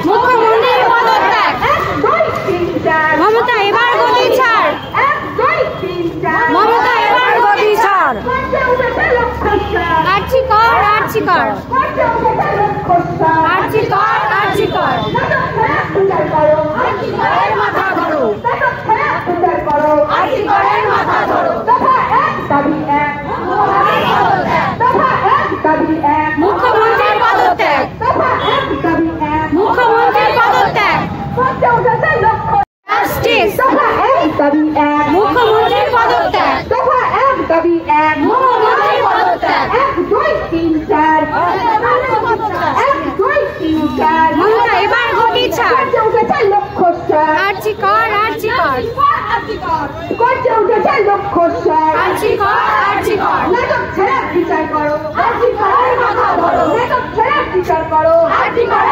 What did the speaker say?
মুখ্যমন্ত্রীর পদত্যাগ। মমতা এবার গদি ছাড়। মমতা এবার গদি ছাড়। আর্জি কর, আর্জি কর, আর্জি কর, আর্জি কর। আর্জিকরের মাথা ধরো, আর্জিকরের মাথা ধরো। মুখ্যমন্ত্রীর পদত্যাগ, মুখ্যমন্ত্রীর পদত্যাগ। জাস্টিস, মুখ্যমন্ত্রীর পদত্যাগ, মুখ্যমন্ত্রীর পদত্যাগ। মমতা এবার গদি ছাড়। আর্জি কর, আর্জি কর, আর্জি কর, আর্জি কর। বিচার করো, আর্জি করের মাথা ধরো, বিচার করো, আর্জি করে